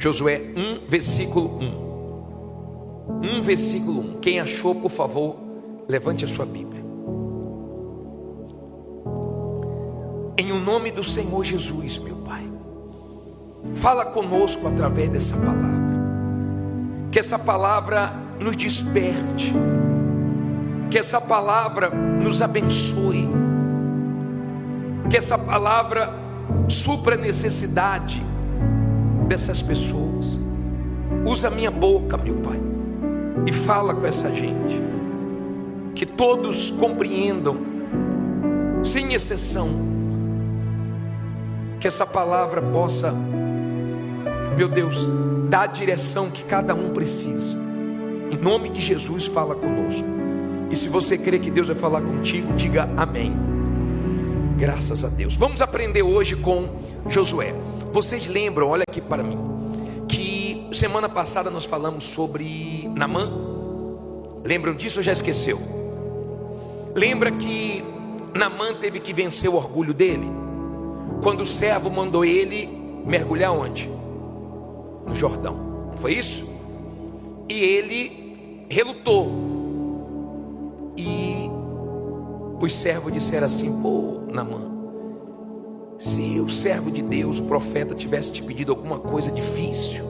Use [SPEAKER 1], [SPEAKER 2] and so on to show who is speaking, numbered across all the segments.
[SPEAKER 1] Josué 1, versículo 1. 1, versículo 1. Quem achou, por favor, levante a sua Bíblia. Em o nome do Senhor Jesus, meu Pai, fala conosco através dessa palavra. Que essa palavra nos desperte. Que essa palavra nos abençoe. Que essa palavra supra a necessidade dessas pessoas. Usa a minha boca, meu Pai, e fala com essa gente. Que todos compreendam, sem exceção, que essa palavra possa, meu Deus, dar a direção que cada um precisa. Em nome de Jesus, fala conosco. E se você crê que Deus vai falar contigo, diga amém. Graças a Deus. Vamos aprender hoje com Josué. Vocês lembram, olha aqui para mim, que semana passada nós falamos sobre Naamã? Lembram disso ou já esqueceu? Lembra que Naamã teve que vencer o orgulho dele? Quando o servo mandou ele mergulhar onde? No Jordão, não foi isso? E ele relutou. E os servos disseram assim: pô, Naamã, se o servo de Deus, o profeta, tivesse te pedido alguma coisa difícil,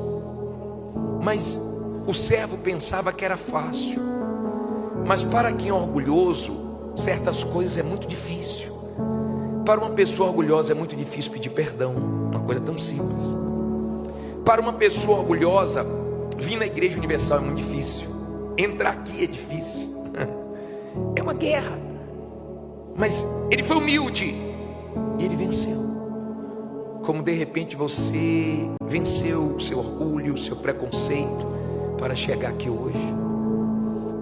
[SPEAKER 1] mas o servo pensava que era fácil. Mas para quem é orgulhoso, certas coisas é muito difícil. Para uma pessoa orgulhosa é muito difícil pedir perdão, uma coisa tão simples. Para uma pessoa orgulhosa, vir na Igreja Universal é muito difícil. Entrar aqui é difícil. É uma guerra. Mas ele foi humilde e ele venceu. Como de repente você venceu o seu orgulho, o seu preconceito para chegar aqui hoje.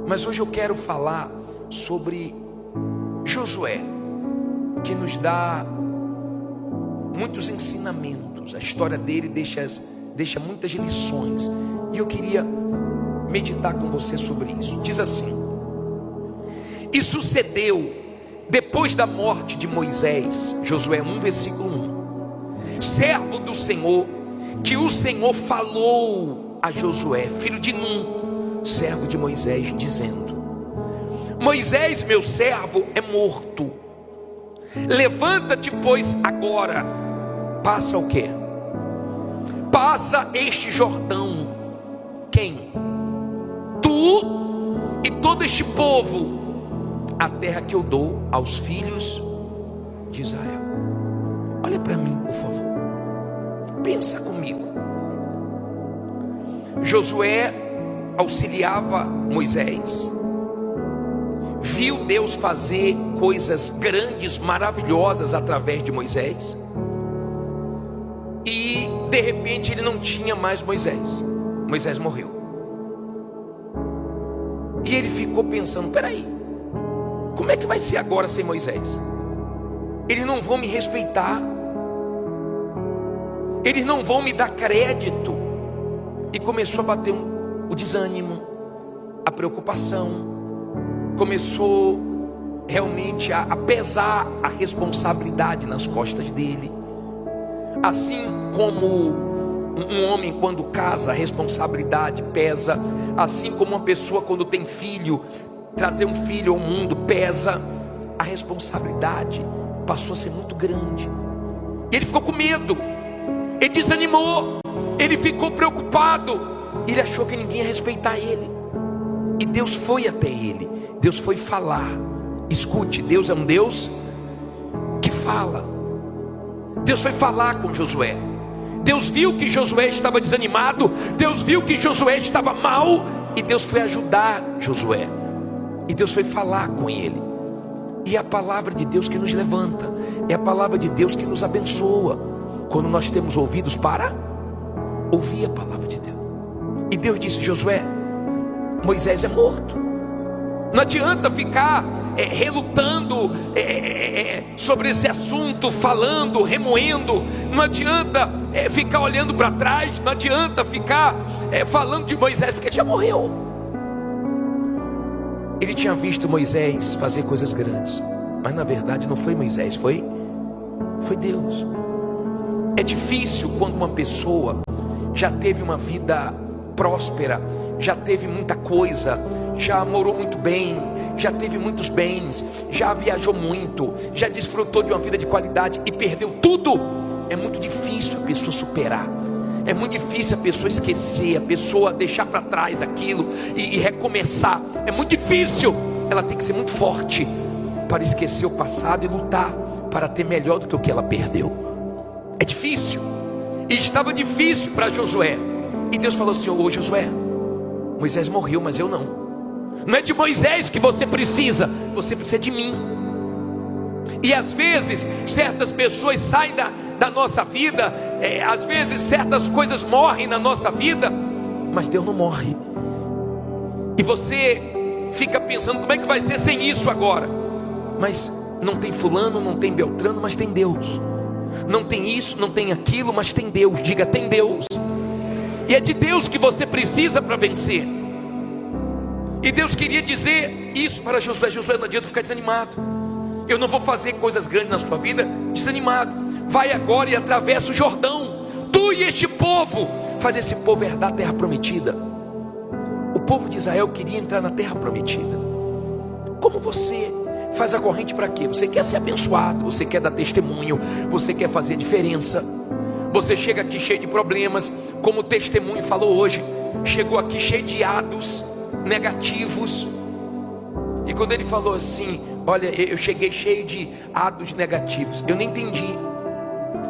[SPEAKER 1] Mas hoje eu quero falar sobre Josué, que nos dá muitos ensinamentos. A história dele deixa muitas lições. E eu queria meditar com você sobre isso. Diz assim: e sucedeu, depois da morte de Moisés, Josué 1, versículo 1, servo do Senhor, que o Senhor falou a Josué, filho de Num, servo de Moisés, dizendo: Moisés, meu servo, é morto. Levanta-te, pois, agora. Passa o quê? Passa este Jordão. Quem? Tu e todo este povo, a terra que eu dou aos filhos de Israel. Olha para mim, por favor. Pensa comigo. Josué auxiliava Moisés. Viu Deus fazer coisas grandes, maravilhosas através de Moisés. E de repente ele não tinha mais Moisés. Moisés morreu. E ele ficou pensando: peraí, como é que vai ser agora sem Moisés? Eles não vão me respeitar, eles não vão me dar crédito. E começou a bater o desânimo, a preocupação. Começou realmente a pesar a responsabilidade nas costas dele. Assim como um homem quando casa, a responsabilidade pesa. Assim como uma pessoa quando tem filho, trazer um filho ao mundo pesa. A responsabilidade passou a ser muito grande. E ele ficou com medo, ele desanimou, ele ficou preocupado. Ele achou que ninguém ia respeitar ele. E Deus foi até ele, Deus foi falar. Escute, Deus é um Deus que fala. Deus foi falar com Josué. Deus viu que Josué estava desanimado, Deus viu que Josué estava mal, e Deus foi ajudar Josué. E Deus foi falar com ele. E é a palavra de Deus que nos levanta, é a palavra de Deus que nos abençoa, quando nós temos ouvidos para ouvir a palavra de Deus. E Deus disse: Josué, Moisés é morto. Não adianta ficar relutando sobre esse assunto, falando, remoendo. Não adianta ficar olhando para trás. Não adianta ficar falando de Moisés, porque ele já morreu. Ele tinha visto Moisés fazer coisas grandes, mas na verdade não foi Moisés, foi Deus. É difícil quando uma pessoa já teve uma vida próspera, já teve muita coisa, já morou muito bem, já teve muitos bens, já viajou muito, já desfrutou de uma vida de qualidade e perdeu tudo. É muito difícil a pessoa superar, é muito difícil a pessoa esquecer, a pessoa deixar para trás aquilo e recomeçar. É muito difícil. Ela tem que ser muito forte para esquecer o passado e lutar para ter melhor do que o que ela perdeu. É difícil. E estava difícil para Josué. E Deus falou assim: ô Josué, Moisés morreu, mas eu não. Não é de Moisés que você precisa, você precisa de mim. E às vezes certas pessoas saem da nossa vida, às vezes certas coisas morrem na nossa vida, mas Deus não morre. E você fica pensando: como é que vai ser sem isso agora? Mas não tem fulano, não tem Beltrano, mas tem Deus. Não tem isso, não tem aquilo, mas tem Deus. Diga: tem Deus. E é de Deus que você precisa para vencer. E Deus queria dizer isso para Josué: Josué, não adianta ficar desanimado. Eu não vou fazer coisas grandes na sua vida desanimado. Vai agora e atravessa o Jordão, tu e este povo. Faz esse povo herdar a terra prometida. O povo de Israel queria entrar na terra prometida. Como você faz a corrente para quê? Você quer ser abençoado, você quer dar testemunho, você quer fazer diferença. Você chega aqui cheio de problemas, como o testemunho falou hoje. Chegou aqui cheio de ados negativos. E quando ele falou assim: olha, eu cheguei cheio de ados negativos, eu nem entendi.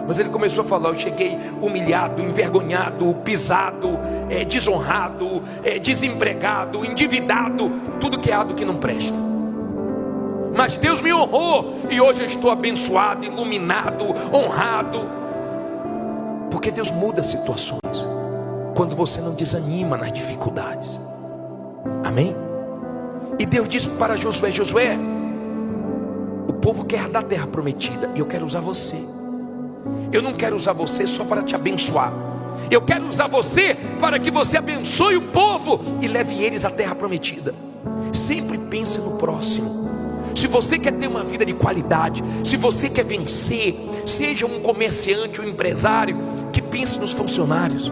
[SPEAKER 1] Mas ele começou a falar: eu cheguei humilhado, envergonhado, pisado, desonrado, desempregado, endividado, tudo que é ado que não presta. Mas Deus me honrou e hoje eu estou abençoado, iluminado, honrado. Porque Deus muda situações quando você não desanima nas dificuldades. Amém? E Deus disse para Josué: Josué, o povo quer dar a terra prometida e eu quero usar você. Eu não quero usar você só para te abençoar. Eu quero usar você para que você abençoe o povo e leve eles à terra prometida. Sempre pense no próximo. Se você quer ter uma vida de qualidade, se você quer vencer, seja um comerciante, um empresário, que pense nos funcionários,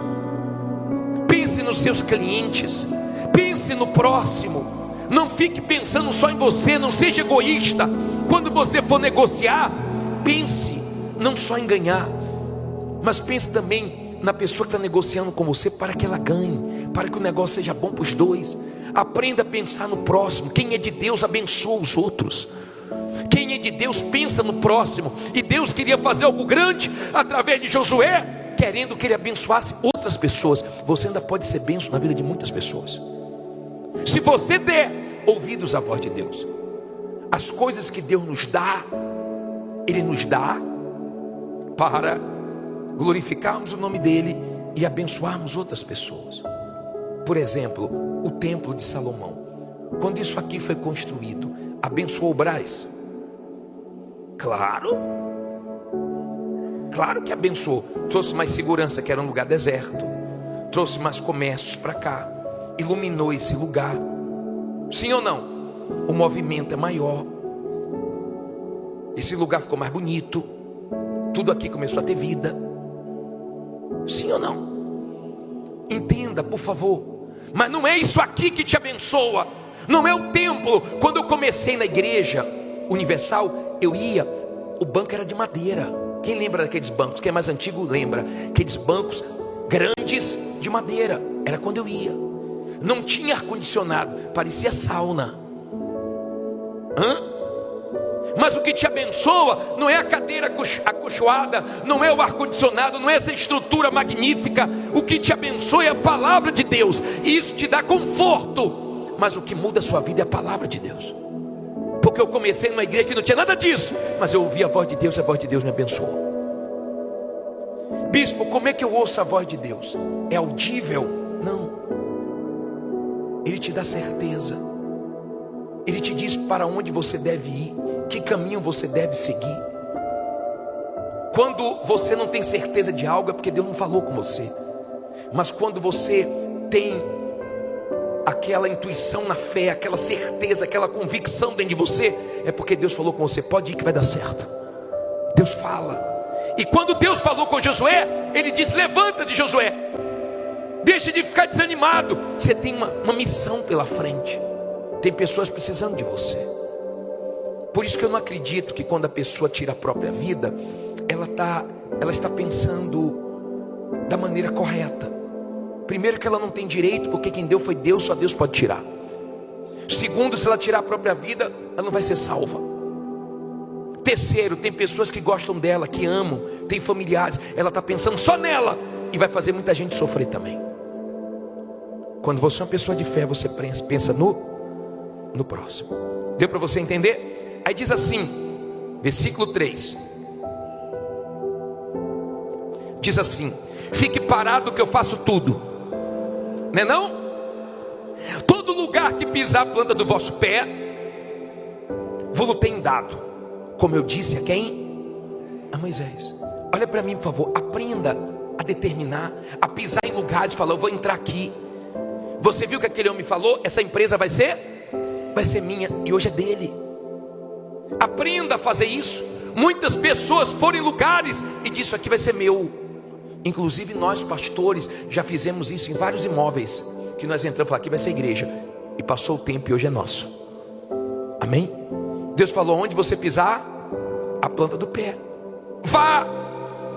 [SPEAKER 1] pense nos seus clientes, pense no próximo. Não fique pensando só em você, não seja egoísta. Quando você for negociar, pense não só em ganhar, mas pense também na pessoa que está negociando com você, para que ela ganhe, para que o negócio seja bom para os dois. Aprenda a pensar no próximo. Quem é de Deus abençoa os outros. Quem é de Deus pensa no próximo. E Deus queria fazer algo grande através de Josué, querendo que ele abençoasse outras pessoas. Você ainda pode ser bênção na vida de muitas pessoas, se você der ouvidos à voz de Deus. As coisas que Deus nos dá, Ele nos dá para glorificarmos o nome dEle e abençoarmos outras pessoas. Por exemplo, o templo de Salomão, quando isso aqui foi construído, abençoou o Brás? Claro que abençoou. Trouxe mais segurança, que era um lugar deserto, trouxe mais comércios para cá, iluminou esse lugar. Sim ou não? O movimento é maior, esse lugar ficou mais bonito, tudo aqui começou a ter vida. Sim ou não? Entenda, por favor. Mas não é isso aqui que te abençoa, não é o templo. Quando eu comecei na igreja universal, eu ia, o banco era de madeira. Quem lembra daqueles bancos? Quem é mais antigo lembra, aqueles bancos grandes de madeira. Era quando eu ia. Não tinha ar-condicionado, parecia sauna. Mas o que te abençoa não é a cadeira acolchoada, não é o ar-condicionado, não é essa estrutura magnífica. O que te abençoa é a palavra de Deus, e isso te dá conforto. Mas o que muda a sua vida é a palavra de Deus. Porque eu comecei numa igreja que não tinha nada disso, mas eu ouvi a voz de Deus e a voz de Deus me abençoou. Bispo, como é que eu ouço a voz de Deus? É audível? Não. Ele te dá certeza. Ele te diz para onde você deve ir, que caminho você deve seguir. Quando você não tem certeza de algo, é porque Deus não falou com você. Mas quando você tem aquela intuição na fé, aquela certeza, aquela convicção dentro de você, é porque Deus falou com você. Pode ir que vai dar certo. Deus fala. E quando Deus falou com Josué, Ele disse: levanta-te, Josué, Deixa de ficar desanimado. Você tem uma missão pela frente. Tem pessoas precisando de você. Por isso que eu não acredito que quando a pessoa tira a própria vida, ela está pensando da maneira correta. Primeiro, que ela não tem direito, porque quem deu foi Deus, só Deus pode tirar. Segundo, se ela tirar a própria vida, ela não vai ser salva. Terceiro, tem pessoas que gostam dela, que amam, tem familiares, ela está pensando só nela e vai fazer muita gente sofrer também. Quando você é uma pessoa de fé, você pensa no próximo. Deu para você entender? Aí diz assim, versículo 3. Diz assim: fique parado que eu faço tudo. Não é não? Todo lugar que pisar a planta do vosso pé, vou-lo tenho dado, como eu disse a quem? A Moisés. Olha para mim, por favor. Aprenda a determinar, a pisar em lugares, falar, eu vou entrar aqui. Você viu que aquele homem falou, essa empresa vai ser minha, e hoje é dele. Aprenda a fazer isso. Muitas pessoas foram em lugares e disse, isso aqui vai ser meu. Inclusive nós pastores já fizemos isso em vários imóveis, que nós entramos e falamos, aqui vai ser igreja, e passou o tempo e hoje é nosso. Amém? Deus falou, onde você pisar, a planta do pé, vá,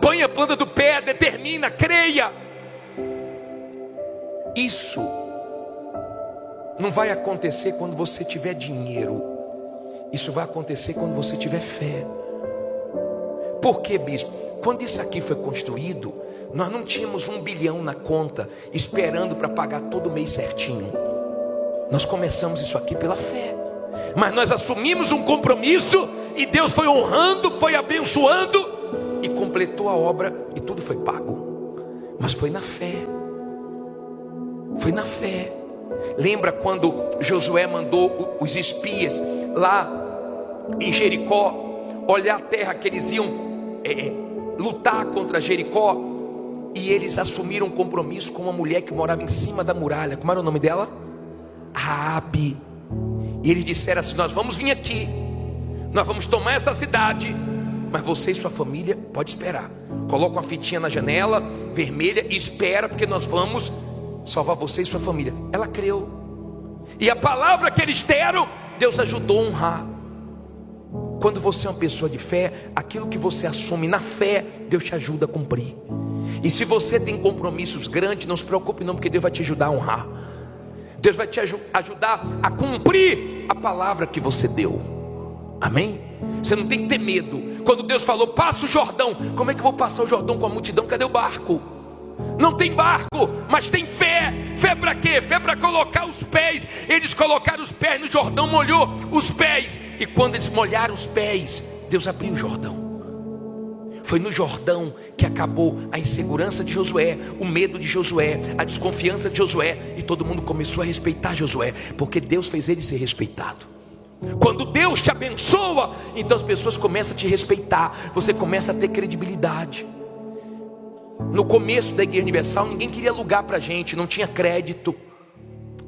[SPEAKER 1] põe a planta do pé, determina, creia. Isso não vai acontecer quando você tiver dinheiro. Isso vai acontecer quando você tiver fé. Por quê, bispo? Quando isso aqui foi construído, nós não tínhamos 1 bilhão na conta, esperando para pagar todo mês certinho. Nós começamos isso aqui pela fé. Mas nós assumimos um compromisso, e Deus foi honrando, foi abençoando, e completou a obra, e tudo foi pago. Mas foi na fé. Foi na fé. Lembra quando Josué mandou os espias lá em Jericó olhar a terra que eles iam lutar contra Jericó, e eles assumiram um compromisso com uma mulher que morava em cima da muralha. Como era o nome dela? Raabe. E eles disseram assim, nós vamos vir aqui, nós vamos tomar essa cidade, mas você e sua família pode esperar. Coloca uma fitinha na janela vermelha e espera, porque nós vamos salvar você e sua família. Ela creu, e a palavra que eles deram, Deus ajudou a honrar. Quando você é uma pessoa de fé, aquilo que você assume na fé, Deus te ajuda a cumprir. E se você tem compromissos grandes, não se preocupe não, porque Deus vai te ajudar a honrar. Deus vai te ajudar a cumprir a palavra que você deu. Amém? Você não tem que ter medo. Quando Deus falou, passa o Jordão, como é que eu vou passar o Jordão com a multidão? Cadê o barco? Não tem barco, mas tem fé. Fé para quê? Fé para colocar os pés. Eles colocaram os pés no Jordão, molhou os pés. E quando eles molharam os pés, Deus abriu o Jordão. Foi no Jordão que acabou a insegurança de Josué, o medo de Josué, a desconfiança de Josué, e todo mundo começou a respeitar Josué, porque Deus fez ele ser respeitado. Quando Deus te abençoa, então as pessoas começam a te respeitar, você começa a ter credibilidade. No começo da Igreja Universal, ninguém queria alugar para a gente, não tinha crédito.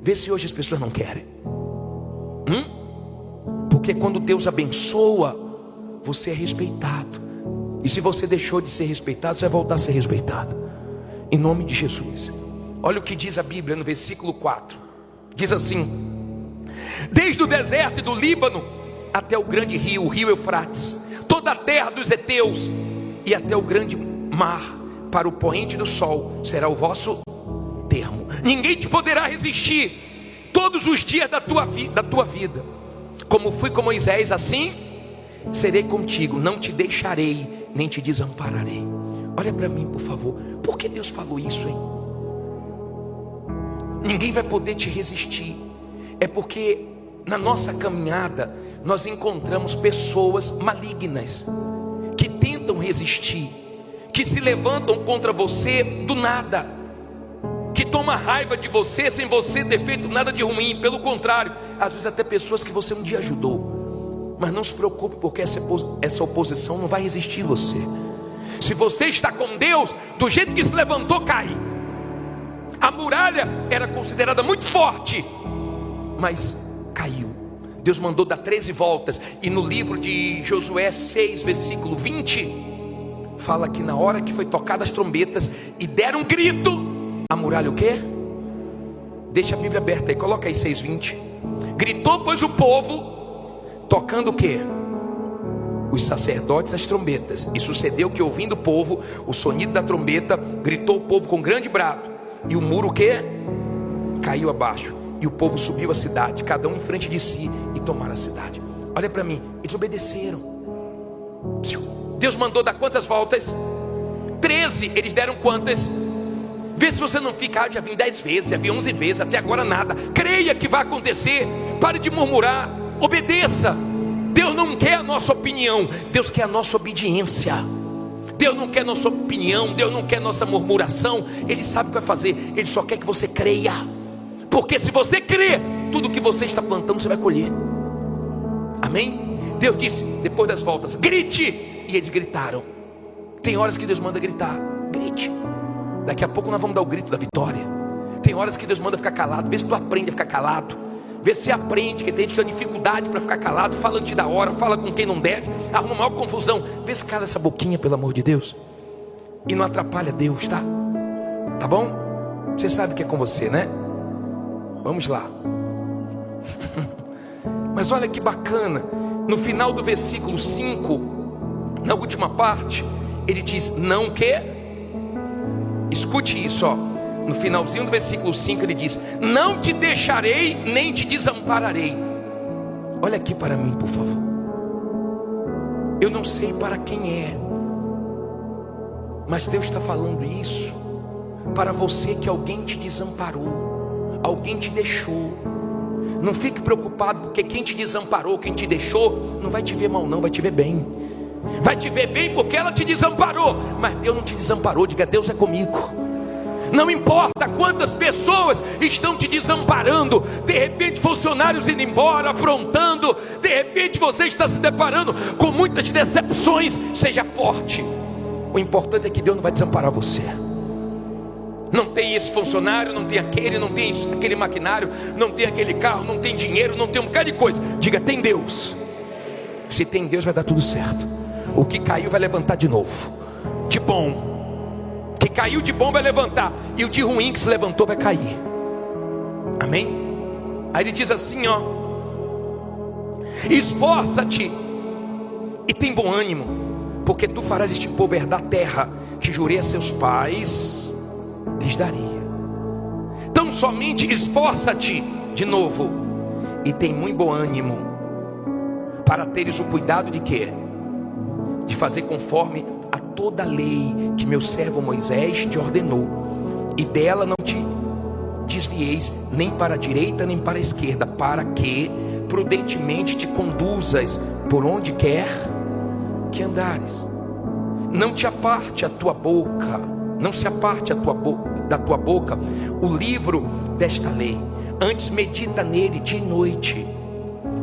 [SPEAKER 1] Vê se hoje as pessoas não querem. Porque quando Deus abençoa, você é respeitado. E se você deixou de ser respeitado, você vai voltar a ser respeitado, em nome de Jesus. Olha o que diz a Bíblia no versículo 4. Diz assim: desde o deserto e do Líbano até o grande rio, o rio Eufrates, toda a terra dos heteus, e até o grande mar, para o poente do sol, será o vosso termo. Ninguém te poderá resistir todos os dias da tua vida. Como fui com Moisés, assim serei contigo, não te deixarei, nem te desampararei. Olha para mim, por favor. Por que Deus falou isso, hein? Ninguém vai poder te resistir. É porque na nossa caminhada nós encontramos pessoas malignas que tentam resistir, que se levantam contra você do nada, que toma raiva de você sem você ter feito nada de ruim. Pelo contrário, às vezes até pessoas que você um dia ajudou. Mas não se preocupe, porque essa oposição não vai resistir você. Se você está com Deus, do jeito que se levantou, cai. A muralha era considerada muito forte, mas caiu. Deus mandou dar 13 voltas. E no livro de Josué 6, versículo 20, fala que na hora que foi tocadas as trombetas e deram um grito, a muralha o quê? Deixa a Bíblia aberta aí, coloca aí 6:20. Gritou pois o povo, tocando o quê? Os sacerdotes as trombetas. E sucedeu que, ouvindo o povo o sonido da trombeta, gritou o povo com grande brado, e o muro o quê? Caiu abaixo, e o povo subiu a cidade, cada um em frente de si, e tomaram a cidade. Olha para mim, eles obedeceram. Deus mandou dar quantas voltas? 13, eles deram quantas? Vê se você não fica, já vim 10 vezes, já vim 11 vezes, até agora nada. Creia que vai acontecer, pare de murmurar, obedeça. Deus não quer a nossa opinião, Deus quer a nossa obediência. Deus não quer nossa opinião, Deus não quer nossa murmuração. Ele sabe o que vai fazer, Ele só quer que você creia. Porque se você crer, tudo que você está plantando você vai colher. Amém? Deus disse, depois das voltas, grite. E eles gritaram. Tem horas que Deus manda gritar, grite. Daqui a pouco nós vamos dar o grito da vitória. Tem horas que Deus manda ficar calado. Vê se tu aprende a ficar calado. Vê se aprende, que tem gente que tem dificuldade para ficar calado. Fala antes da hora, fala com quem não deve, arruma maior confusão. Vê se cala essa boquinha, pelo amor de Deus. E não atrapalha Deus, tá? Tá bom? Você sabe que é com você, né? Vamos lá. Mas olha que bacana. No final do versículo 5, na última parte, ele diz, não que... Escute isso, ó. No finalzinho do versículo 5 ele diz, não te deixarei, nem te desampararei. Olha aqui para mim, por favor. Eu não sei para quem é, mas Deus está falando isso para você, que alguém te desamparou, alguém te deixou. Não fique preocupado, porque quem te desamparou, quem te deixou, não vai te ver mal não, vai te ver bem. Vai te ver bem porque ela te desamparou, mas Deus não te desamparou. Diga, Deus é comigo. Não importa quantas pessoas estão te desamparando, de repente funcionários indo embora, aprontando, de repente você está se deparando com muitas decepções. Seja forte. O importante é que Deus não vai desamparar você. Não tem esse funcionário, não tem aquele, não tem aquele maquinário, não tem aquele carro, não tem dinheiro, não tem um bocado de coisa. Diga, tem Deus. Se tem Deus, vai dar tudo certo. O que caiu vai levantar de novo, de bom. O que caiu de bom vai levantar, e o de ruim que se levantou vai cair. Amém? Aí ele diz assim, ó: esforça-te e tem bom ânimo, porque tu farás este povo herdar a terra que jurei a seus pais lhes daria. Então somente esforça-te de novo e tem muito bom ânimo, para teres o cuidado de quê? De fazer conforme a toda a lei que meu servo Moisés te ordenou, e dela não te desvieis nem para a direita nem para a esquerda, para que prudentemente te conduzas por onde quer que andares. Não te aparte a tua boca, não se aparte da tua boca o livro desta lei, antes medita nele dia e noite,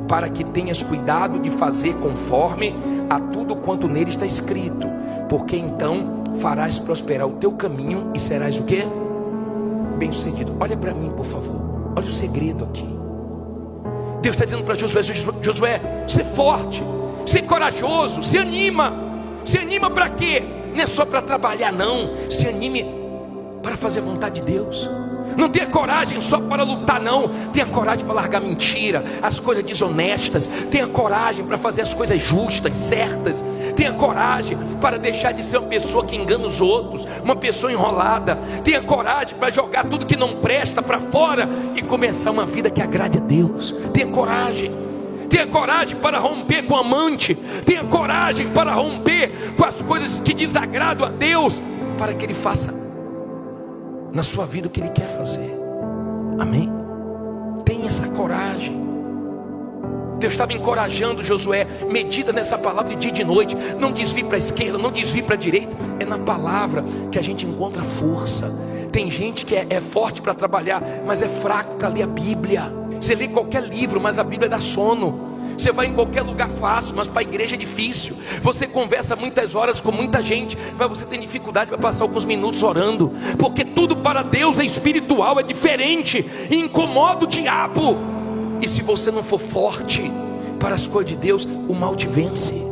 [SPEAKER 1] para que tenhas cuidado de fazer conforme a tudo quanto nele está escrito, porque então farás prosperar o teu caminho e serás o quê? Bem-sucedido. Olha para mim, por favor. Olha o segredo aqui. Deus está dizendo para Josué: Josué, ser forte, ser corajoso, se anima. Se anima para quê? Não é só para trabalhar não. Se anime para fazer a vontade de Deus. Não tenha coragem só para lutar não. Tenha coragem para largar mentira, as coisas desonestas. Tenha coragem para fazer as coisas justas, certas. Tenha coragem para deixar de ser uma pessoa que engana os outros, uma pessoa enrolada. Tenha coragem para jogar tudo que não presta para fora e começar uma vida que agrade a Deus. Tenha coragem. Tenha coragem para romper com o amante. Tenha coragem para romper com as coisas que desagradam a Deus, para que Ele faça na sua vida o que Ele quer fazer. Amém? Tenha essa coragem. Deus estava encorajando Josué: medita nessa palavra de dia e de noite. Não desvie para a esquerda, não desvie para a direita. É na palavra que a gente encontra força. Tem gente que é forte para trabalhar, mas é fraco para ler a Bíblia. Você lê qualquer livro, mas a Bíblia dá sono. Você vai em qualquer lugar fácil, mas para a igreja é difícil. Você conversa muitas horas com muita gente, mas você tem dificuldade para passar alguns minutos orando. Porque tudo para Deus é espiritual, é diferente, e incomoda o diabo. E se você não for forte para as coisas de Deus, o mal te vence.